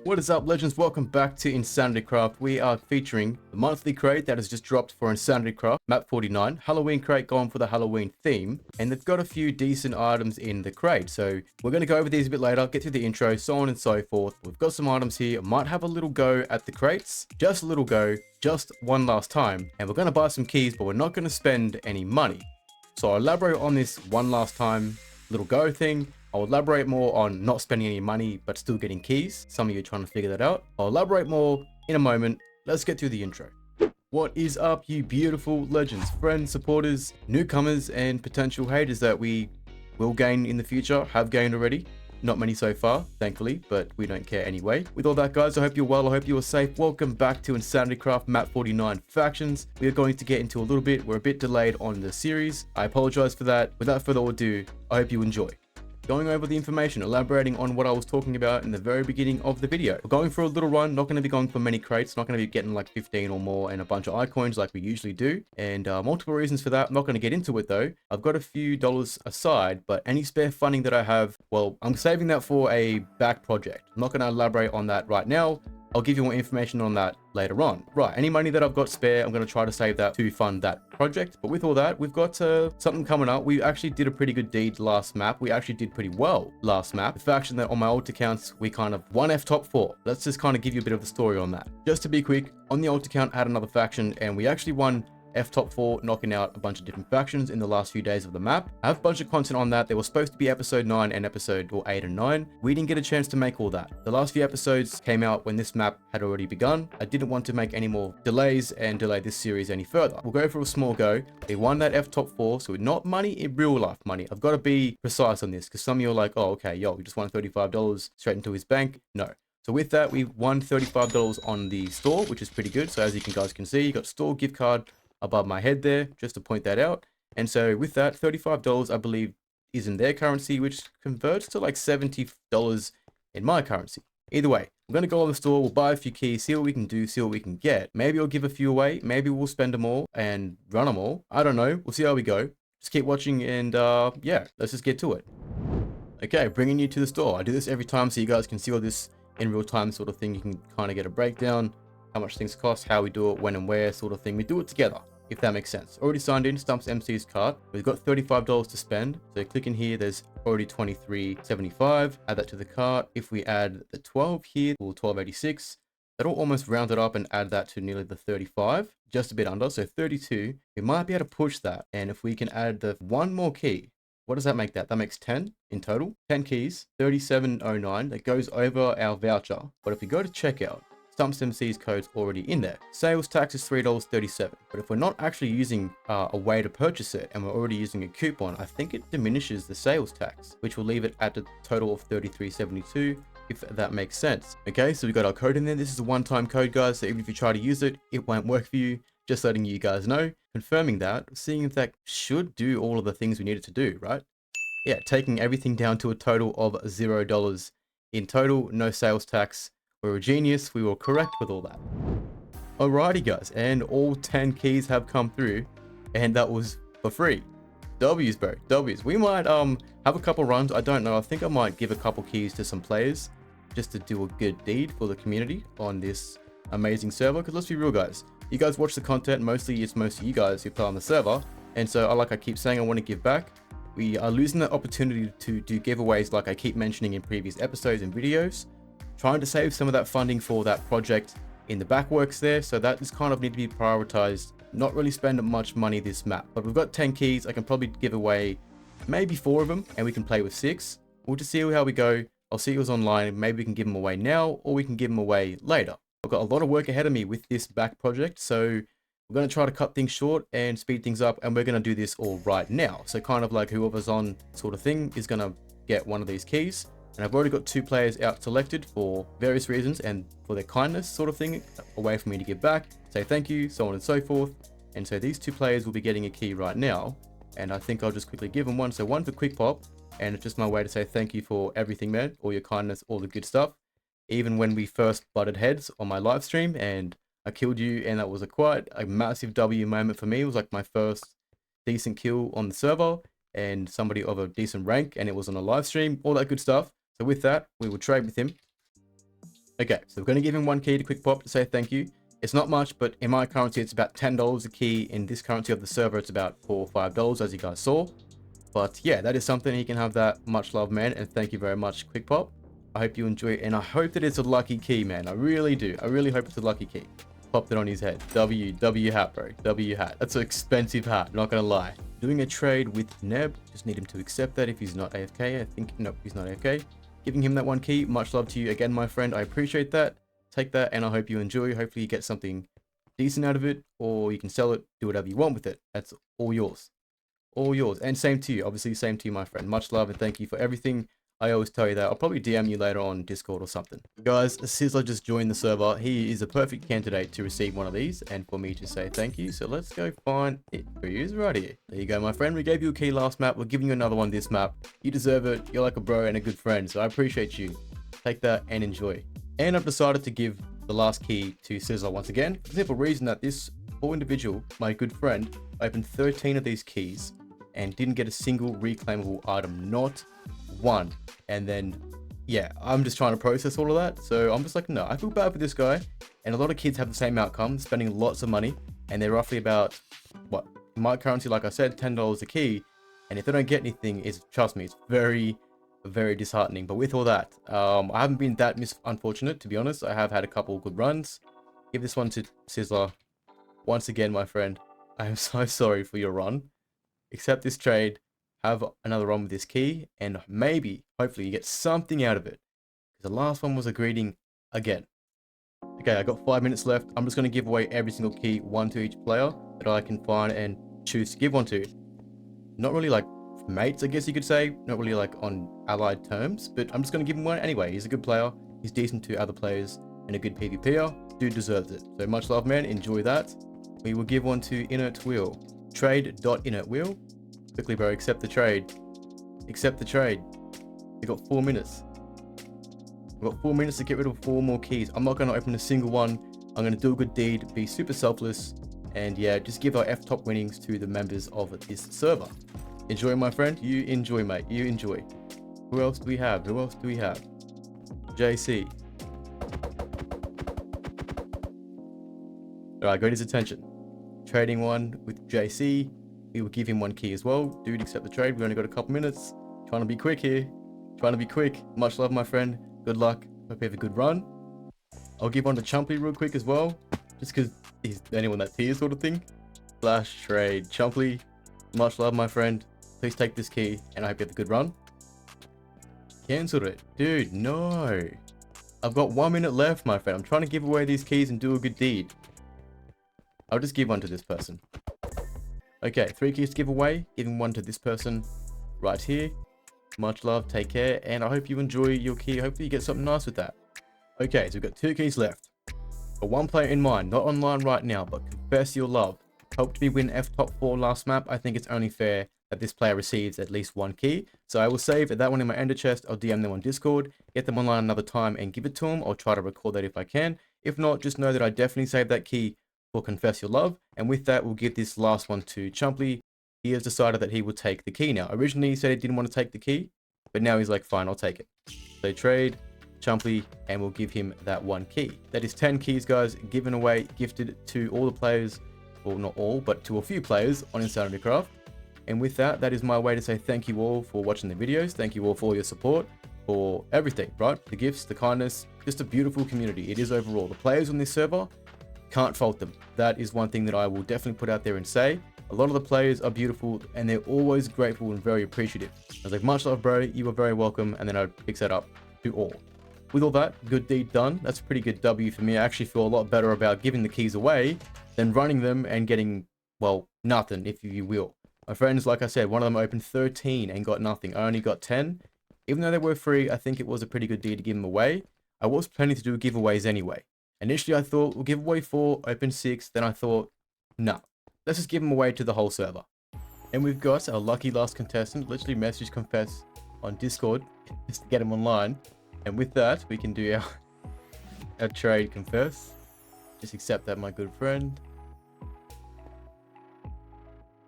What is up, legends? Welcome back to InsanityCraft. We are featuring the monthly crate that has just dropped for InsanityCraft, map 49. Halloween crate going for the Halloween theme, and they've got a few decent items in the crate. So we're going to go over these a bit later, get through the intro, so on and so forth. We've got some items here. Might have a little go at the crates, just a little go, just one last time. And we're going to buy some keys, but we're not going to spend any money. So I'll elaborate on this one last time little go thing. I'll elaborate more on not spending any money but still getting keys. Some of you are trying to figure that out. I'll elaborate more in a moment. Let's get through the intro. What is up, you beautiful legends, friends, supporters, newcomers, and potential haters that we will gain in the future, have gained already. Not many so far, thankfully, but we don't care anyway. With all that, guys, I hope you're well. I hope you're safe. Welcome back to InsanityCraft Map 49 Factions. We are going to get into a little bit. We're a bit delayed on the series. I apologize for that. Without further ado, I hope you enjoy. Going over the information, elaborating on what I was talking about in the very beginning of the video. We're going for a little run, not going to be going for many crates, not going to be getting like 15 or more and a bunch of iCoins like we usually do. And multiple reasons for that. I'm not going to get into it though. I've got a few dollars aside, but any spare funding that I have, well, I'm saving that for a back project. I'm not going to elaborate on that right now. I'll give you more information on that later on. Right, any money that I've got spare, I'm going to try to save that to fund that project. But with all that, we've got something coming up. We actually did a pretty good deed last map. We actually did pretty well last map. The faction that on my old accounts, we kind of won F top 4. Let's just kind of give you a bit of the story on that. Just to be quick, on the old account, I had another faction and we actually won F top 4, knocking out a bunch of different factions in the last few days of the map. I have a bunch of content on that. There was supposed to be episode 9 and episode 8 and 9. We didn't get a chance to make all that. The last few episodes came out when this map had already begun. I didn't want to make any more delays and delay this series any further. We'll go for a small go. We won that F top 4, so not money in real life money. I've got to be precise on this because some of you are like, oh, okay, yo, we just won $35 straight into his bank. No. So with that, we won $35 on the store, which is pretty good. So as you guys can see, you got store gift card above my head there, just to point that out. And so with that, $35 I believe is in their currency, which converts to like $70 in my currency. Either way, I'm going to go on the store, we'll buy a few keys, see what we can do, see what we can get. Maybe I'll give a few away, maybe we'll spend them all and run them all. I don't know, we'll see how we go. Just keep watching and yeah, let's just get to it. Okay, bringing you to the store. I do this every time so you guys can see all this in real time sort of thing. You can kind of get a breakdown, how much things cost, how we do it, when and where sort of thing. We do it together, if that makes sense. Already signed in StumpsMC's cart. We've got $35 to spend. So click in here, there's already $23.75. Add that to the cart. If we add the 12 here, or $12.86, that'll almost round it up and add that to nearly the 35, just a bit under. So 32, we might be able to push that. And if we can add the one more key, what does that make that? That makes 10 in total. 10 keys, $37.09. That goes over our voucher. But if we go to checkout, StumpsMC's code's already in there. Sales tax is $3.37. But if we're not actually using a way to purchase it and we're already using a coupon, I think it diminishes the sales tax, which will leave it at a total of $33.72, if that makes sense. Okay, so we got our code in there. This is a one-time code, guys. So even if you try to use it, it won't work for you. Just letting you guys know. Confirming that, seeing if that should do all of the things we needed to do, right? Yeah, taking everything down to a total of $0 in total, no sales tax. We're a genius, we were correct with all that. Alrighty guys, and all 10 keys have come through, and that was for free. W's bro, W's. We might have a couple runs, I don't know, I think I might give a couple keys to some players, just to do a good deed for the community on this amazing server, because let's be real guys, you guys watch the content, mostly it's most of you guys who play on the server, and so like I keep saying, I want to give back. We are losing the opportunity to do giveaways like I keep mentioning in previous episodes and videos, trying to save some of that funding for that project in the backworks there, so that is kind of need to be prioritized. Not really spend much money this map, but we've got 10 keys. I can probably give away maybe 4 of them and we can play with 6. We'll just see how we go. I'll see who's online. Maybe we can give them away now or we can give them away later. I've got a lot of work ahead of me with this back project, so we're going to try to cut things short and speed things up, and we're going to do this all right now. So kind of like whoever's on sort of thing is going to get one of these keys. And I've already got 2 players out selected for various reasons and for their kindness sort of thing, a way for me to give back, say thank you, so on and so forth. And so these 2 players will be getting a key right now. And I think I'll just quickly give them one. So one for Quick Pop, and it's just my way to say thank you for everything, man, all your kindness, all the good stuff. Even when we first butted heads on my live stream and I killed you, and that was quite a massive W moment for me. It was like my first decent kill on the server and somebody of a decent rank, and it was on a live stream, all that good stuff. So with that, we will trade with him. Okay, so we're going to give him 1 key to quick pop to say thank you. It's not much, but in my currency, it's about $10 a key. In this currency of the server, it's about $4 or $5, as you guys saw. But yeah, that is something. He can have that. Much love, man, and thank you very much, quick pop. I hope you enjoy it, and I hope that it's a lucky key, man. I really do. I really hope it's a lucky key. Popped it on his head. W hat, bro. W hat. That's an expensive hat, not gonna lie. Doing a trade with Neb. Just need him to accept that if he's not AFK. I think, nope, he's not AFK. Giving him that 1 key. Much love to you again, my friend. I appreciate that. Take that, and I hope you enjoy. Hopefully you get something decent out of it, or you can sell it, do whatever you want with it. That's all yours. All yours. And same to you. Obviously, same to you, my friend. Much love and thank you for everything. I always tell you that. I'll probably DM you later on Discord or something. Guys, Sizzler just joined the server. He is a perfect candidate to receive one of these and for me to say thank you. So let's go find it. Here he is right here. There you go, my friend. We gave you a key last map. We're giving you another one this map. You deserve it. You're like a bro and a good friend. So I appreciate you. Take that and enjoy. And I've decided to give the last key to Sizzler once again. For the simple reason that this poor individual, my good friend, opened 13 of these keys and didn't get a single reclaimable item. Not one. And then yeah, I'm just trying to process all of that, so I'm just like, no, I feel bad for this guy. And a lot of kids have the same outcome, spending lots of money, and they're roughly about, what, in my currency, like I said, $10 a key. And if they don't get anything, it's, trust me, it's very, very disheartening. But with all that, I haven't been that unfortunate, to be honest. I have had a couple good runs. Give this one to Sizzler. Once again, my friend, I am so sorry for your run. Accept this trade. Have another run with this key, and maybe, hopefully, you get something out of it. Because the last one was a greeting again. Okay, I got 5 minutes left. I'm just going to give away every single key, 1 to each player that I can find and choose to give one to. Not really like mates, I guess you could say. Not really like on allied terms, but I'm just going to give him one anyway. He's a good player. He's decent to other players and a good PvPer. Dude deserves it. So much love, man. Enjoy that. We will give one to Inert Wheel. Trade.Inert Wheel. Quickly, bro, accept the trade. Accept the trade. We got 4 minutes. We've got 4 minutes to get rid of 4 more keys. I'm not going to open a single one. I'm going to do a good deed, be super selfless, and yeah, just give our F-top winnings to the members of this server. Enjoy, my friend. You enjoy, mate. You enjoy. Who else do we have? Who else do we have? JC. Alright, got his attention. Trading one with JC. We will give him 1 key as well. Dude, accept the trade. We only got a couple minutes. Trying to be quick here. Trying to be quick. Much love, my friend. Good luck. Hope you have a good run. I'll give one to Chumply real quick as well. Just because he's the only one that's here sort of thing. Flash trade. Chumply. Much love, my friend. Please take this key. And I hope you have a good run. Cancelled it. Dude, no. I've got 1 minute left, my friend. I'm trying to give away these keys and do a good deed. I'll just give one to this person. Okay, 3 keys to give away. Giving one to this person right here. Much love, take care, and I hope you enjoy your key. Hopefully you get something nice with that. Okay, so we've got 2 keys left. Got 1 player in mind, not online right now, but confess your love. Helped me win F-top 4 last map. I think it's only fair that this player receives at least 1 key. So I will save that one in my ender chest. I'll DM them on Discord, get them online another time and give it to them. I'll try to record that if I can. If not, just know that I definitely saved that key for Confess Your Love. And with that, we'll give this last one to Chumply. He has decided that he will take the key now. Originally, he said he didn't want to take the key, but now he's like, fine, I'll take it. So trade Chumply, and we'll give him that 1 key. That is 10 keys, guys, given away, gifted to all the players, well, not all, but to a few players on InsanityCraft. And with that, that is my way to say thank you all for watching the videos. Thank you all for your support, for everything, right? The gifts, the kindness, just a beautiful community. It is overall. The players on this server, can't fault them. That is one thing that I will definitely put out there and say. A lot of the players are beautiful and they're always grateful and very appreciative. I was like, much love, bro. You are very welcome. And then I'd fix that up to all. With all that, good deed done. That's a pretty good W for me. I actually feel a lot better about giving the keys away than running them and getting, well, nothing, if you will. My friends, like I said, one of them opened 13 and got nothing. I only got 10. Even though they were free, I think it was a pretty good deed to give them away. I was planning to do giveaways anyway. Initially, I thought we'll give away 4, open 6. Then I thought, no, let's just give them away to the whole server. And we've got our lucky last contestant. Literally message Confess on Discord just to get him online. And with that, we can do our trade Confess. Just accept that, my good friend.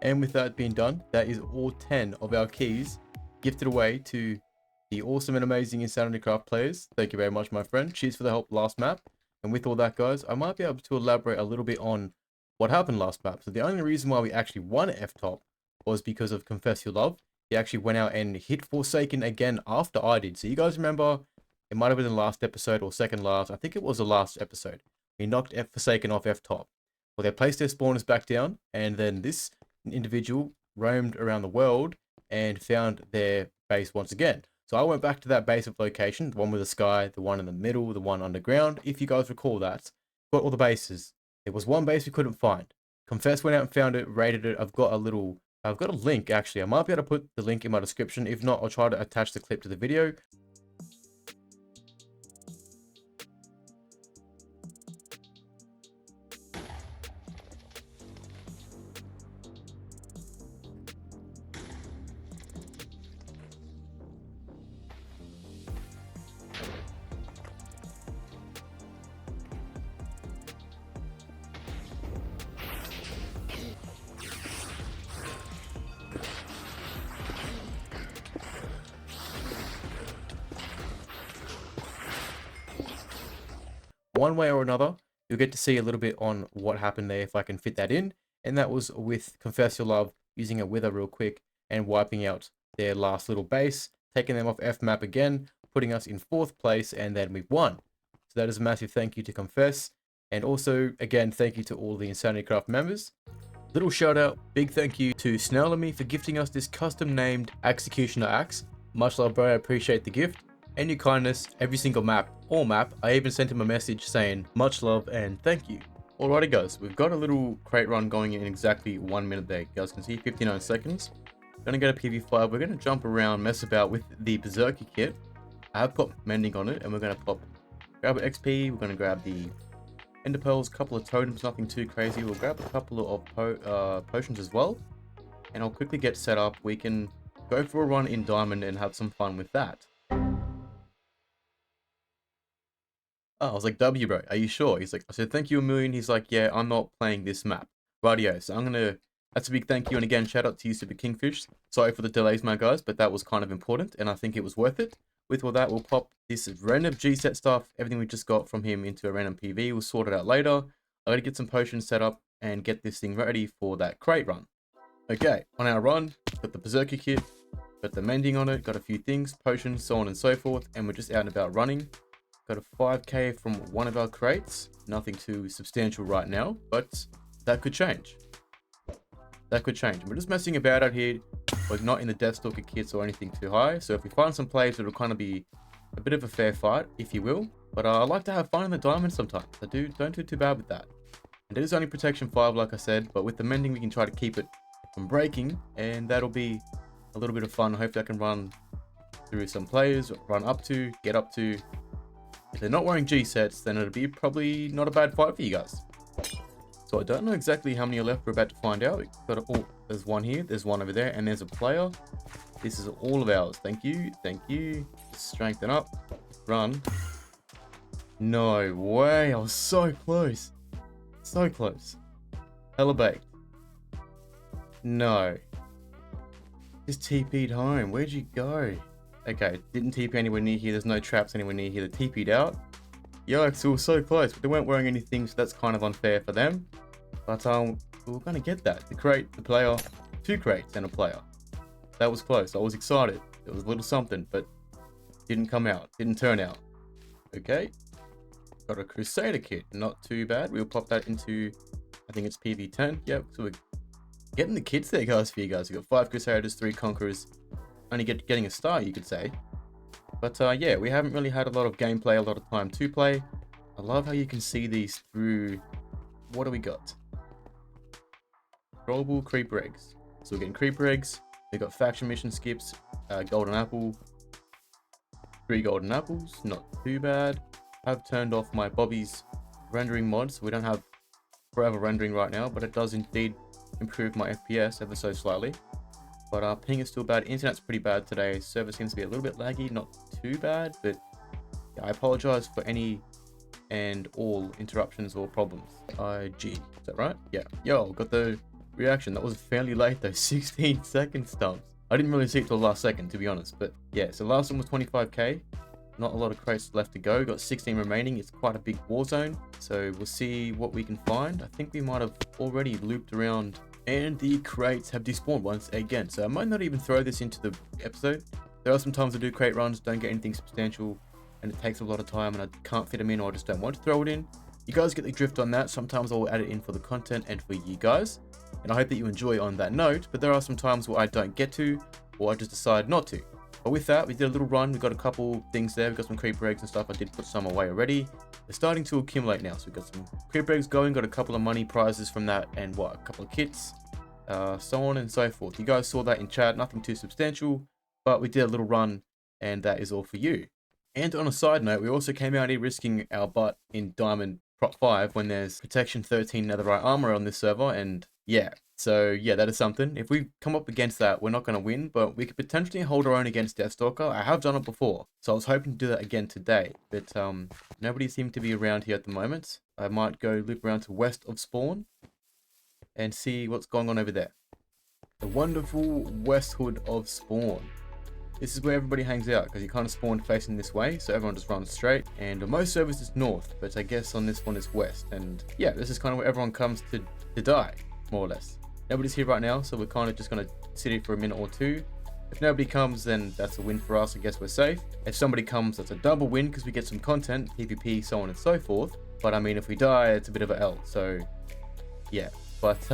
And with that being done, that is all 10 of our keys gifted away to the awesome and amazing InsanityCraft players. Thank you very much, my friend. Cheers for the help last map. And with all that, guys, I might be able to elaborate a little bit on what happened last map. So the only reason why we actually won F-top was because of Confess Your Love. He actually went out and hit Forsaken again after I did. So you guys remember, it might have been the last episode or second last. I think it was the last episode. He knocked Forsaken off F-top. Well, they placed their spawners back down, and then this individual roamed around the world and found their base once again. So I went back to that base of location, the one with the sky, the one in the middle, the one underground. If you guys recall that, got all the bases. There was one base we couldn't find. Confess went out and found it, raided it. I've got a link actually. I might be able to put the link in my description. If not, I'll try to attach the clip to the video. One way or another, you'll get to see a little bit on what happened there if I can fit that in. And that was with Confess Your Love, using a wither real quick and wiping out their last little base, taking them off F map again, putting us in 4th place, and then we won. So that is a massive thank you to Confess. And also, again, thank you to all the InsanityCraft members. Little shout out, big thank you to SnellAmy for gifting us this custom named Executioner Axe. Much love, bro, I appreciate the gift and your kindness every single map. I even sent him a message saying much love and thank you. Alrighty guys, we've got a little crate run going in exactly 1 minute there. You guys can see 59 seconds. Gonna go to PV5, we're gonna jump around, mess about with the Berserker kit. I have put mending on it, and we're gonna grab an XP, we're gonna grab the Ender Pearls, couple of totems, nothing too crazy. We'll grab a couple of potions as well. And I'll quickly get set up. We can go for a run in Diamond and have some fun with that. Oh, I was like, W bro, are you sure? He's like, I said, thank you a million. He's like, yeah, I'm not playing this map. Rightio, so that's a big thank you. And again, shout out to you, Super Kingfish. Sorry for the delays, my guys, but that was kind of important. And I think it was worth it. With all that, we'll pop this random G-set stuff, everything we just got from him into a random PV. We'll sort it out later. I gotta get some potions set up and get this thing ready for that crate run. Okay, on our run, got the Berserker kit, got the mending on it, got a few things, potions, so on and so forth, and we're just out and about running. Got a 5k from one of our crates. Nothing too substantial right now, but that could change. That could change. We're just messing about out here. We're not in the Deathstalker kits or anything too high. So if we find some plays, it'll kind of be a bit of a fair fight, if you will. But I like to have fun in the diamond sometimes. Don't do too bad with that. And it is only protection 5, like I said, but with the mending, we can try to keep it from breaking, and that'll be a little bit of fun. Hopefully I can run through some players, get up to. If they're not wearing G-sets, then it'll be probably not a bad fight for you guys. So I don't know exactly how many are left. We're about to find out. Oh, there's one here, there's one over there, and there's a player. This is all of ours. Thank you, thank you. Strengthen up, run. No way, I was so close. So close. Hella baked. No. Just TP'd home. Where'd you go? Okay, didn't TP anywhere near here. There's no traps anywhere near here. They TP'd out. Yikes, we were so close, but they weren't wearing anything, so that's kind of unfair for them. But we were gonna get that. The crate, the player, 2 crates and a player. That was close. I was excited. It was a little something, but didn't come out. Didn't turn out. Okay. Got a Crusader kit. Not too bad. We'll pop that into, I think it's PV10. Yep, so we're getting the kits there, guys, for you guys. We got 5 Crusaders, 3 Conquerors. Only getting a star, you could say. But yeah, we haven't really had a lot of gameplay, a lot of time to play. I love how you can see these through. What do we got? Rollable creeper eggs. So we're getting creeper eggs. We got faction mission skips, golden apple, 3 golden apples. Not too bad. I've turned off my Bobby's rendering mod, so we don't have forever rendering right now, but it does indeed improve my FPS ever so slightly. But our ping is still bad. Internet's pretty bad today. Server seems to be a little bit laggy, not too bad, but yeah, I apologize for any and all interruptions or problems. IG, is that right? Yeah. Yo, got the reaction. That was fairly late though. 16 seconds, Stumps. I didn't really see it till the last second, to be honest. But yeah, so last one was 25k. Not a lot of crates left to go. Got 16 remaining. It's quite a big war zone. So we'll see what we can find. I think we might have already looped around and the crates have despawned once again. So I might not even throw this into the episode. There are some times I do crate runs, don't get anything substantial, and it takes a lot of time and I can't fit them in, or I just don't want to throw it in. You guys get the drift on that. Sometimes I'll add it in for the content and for you guys. And I hope that you enjoy on that note, but there are some times where I don't get to, or I just decide not to. But with that, we did a little run. We got a couple things there. We got some creeper eggs and stuff. I did put some away already. They're starting to accumulate now. So we got some creeper eggs going, got a couple of money prizes from that, and what, a couple of kits, so on and so forth. You guys saw that in chat, nothing too substantial, but we did a little run, and that is all for you. And on a side note, we also came out here risking our butt in Diamond Prop 5 when there's Protection 13 Netherite armor on this server, and yeah. So yeah, that is something. If we come up against that, we're not going to win, but we could potentially hold our own against Deathstalker. I have done it before, so I was hoping to do that again today, but nobody seemed to be around here at the moment. I might go loop around to west of spawn and see what's going on over there. The wonderful west hood of spawn. This is where everybody hangs out, because you kind of spawn facing this way, so everyone just runs straight. And on most servers it's north, but I guess on this one it's west. And yeah, this is kind of where everyone comes to die, more or less. Nobody's here right now, so we're kind of just going to sit here for a minute or two. If nobody comes, then that's a win for us. I guess we're safe. If somebody comes, that's a double win, because we get some content, PvP, so on and so forth. But I mean, if we die, it's a bit of an L, so yeah. But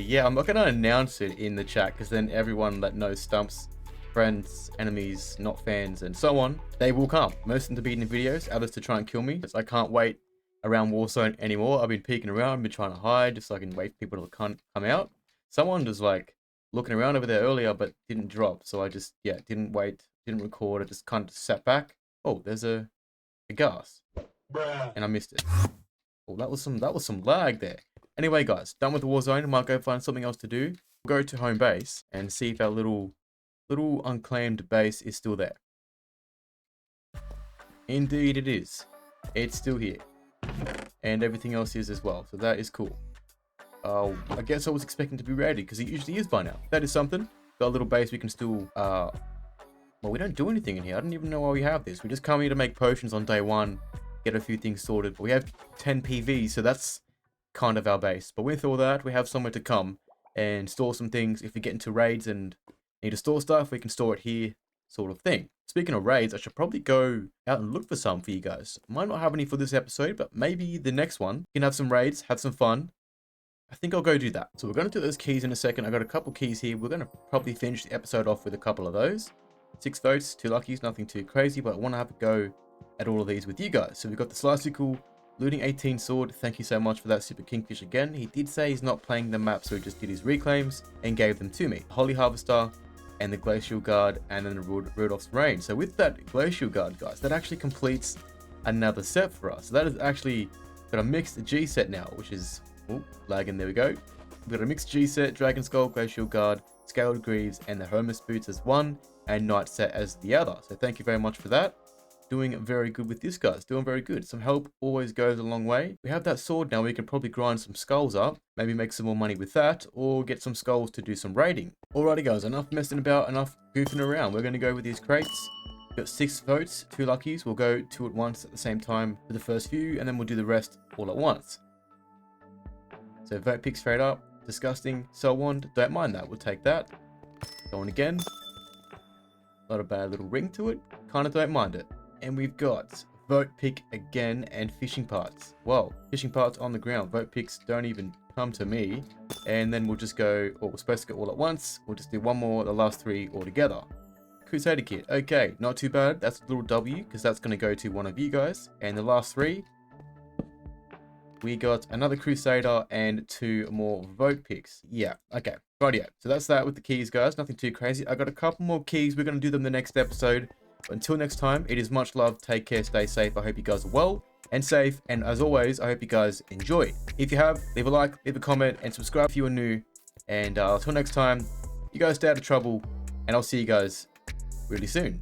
yeah, I'm not going to announce it in the chat, because then everyone that knows Stumps, friends, enemies, not fans, and so on, they will come. Most of them to be in the videos, others to try and kill me. I can't wait around Warzone anymore. I've been peeking around, been trying to hide, just so I can wait for people to come out. Someone was like looking around over there earlier, but didn't drop. So I just, yeah, didn't wait, didn't record. I just kind of sat back. Oh, there's a gas. Bruh. And I missed it. Oh, that was some lag there. Anyway, guys, done with the war zone. I might go find something else to do. We'll go to home base and see if our little unclaimed base is still there. Indeed it is. It's still here. And everything else is as well. So that is cool. I guess I was expecting to be ready, because it usually is by now. That is something. Got a little base we can still, well, we don't do anything in here. I don't even know why we have this. We just come here to make potions on day one, get a few things sorted. But we have 10 PV, so that's kind of our base. But with all that, we have somewhere to come and store some things. If we get into raids and need to store stuff, we can store it here, sort of thing. Speaking of raids, I should probably go out and look for some for you guys. Might not have any for this episode, but maybe the next one. You can have some raids, have some fun. I think I'll go do that. So we're going to do those keys in a second. I got a couple keys here. We're going to probably finish the episode off with a couple of those. 6 votes, 2 luckies, nothing too crazy, but I want to have a go at all of these with you guys. So we've got the Slicycle Looting 18 sword. Thank you so much for that, Super Kingfish again. He did say he's not playing the map, so he just did his reclaims and gave them to me. Holy Harvester and the Glacial Guard, and then the Rudolph's Rain. So with that Glacial Guard, guys, that actually completes another set for us. So that is actually got a mixed G set now, which is, oh, lagging, there we go. We've got a mixed G set, Dragon Skull, Glacial Guard, Scaled Greaves, and the Hermes Boots as one, and Knight set as the other. So thank you very much for that. Doing very good with this, guys. Doing very good. Some help always goes a long way. We have that sword now. We can probably grind some skulls up. Maybe make some more money with that. Or get some skulls to do some raiding. Alrighty, guys. Enough messing about. Enough goofing around. We're going to go with these crates. We've got 6 votes. 2 luckies. We'll go 2 at once at the same time for the first few. And then we'll do the rest all at once. So vote pick straight up. Disgusting. So on. Don't mind that. We'll take that. Go on again. Not a bad little ring to it. Kind of don't mind it. And we've got vote pick again and fishing parts. Well, fishing parts on the ground. Vote picks don't even come to me. And then we'll just go, or we're supposed to go all at once. We'll just do one more, the last 3 all together. Crusader kit. Okay, not too bad. That's a little W, because that's going to go to one of you guys. And the last 3, we got another Crusader and 2 more vote picks. Yeah, okay. Rightio. So that's that with the keys, guys. Nothing too crazy. I got a couple more keys. We're going to do them the next episode. Until next time, it is much love. Take care, stay safe. I hope you guys are well and safe. And as always, I hope you guys enjoy. If you have, leave a like, leave a comment, and subscribe if you are new. And until next time, you guys stay out of trouble. And I'll see you guys really soon.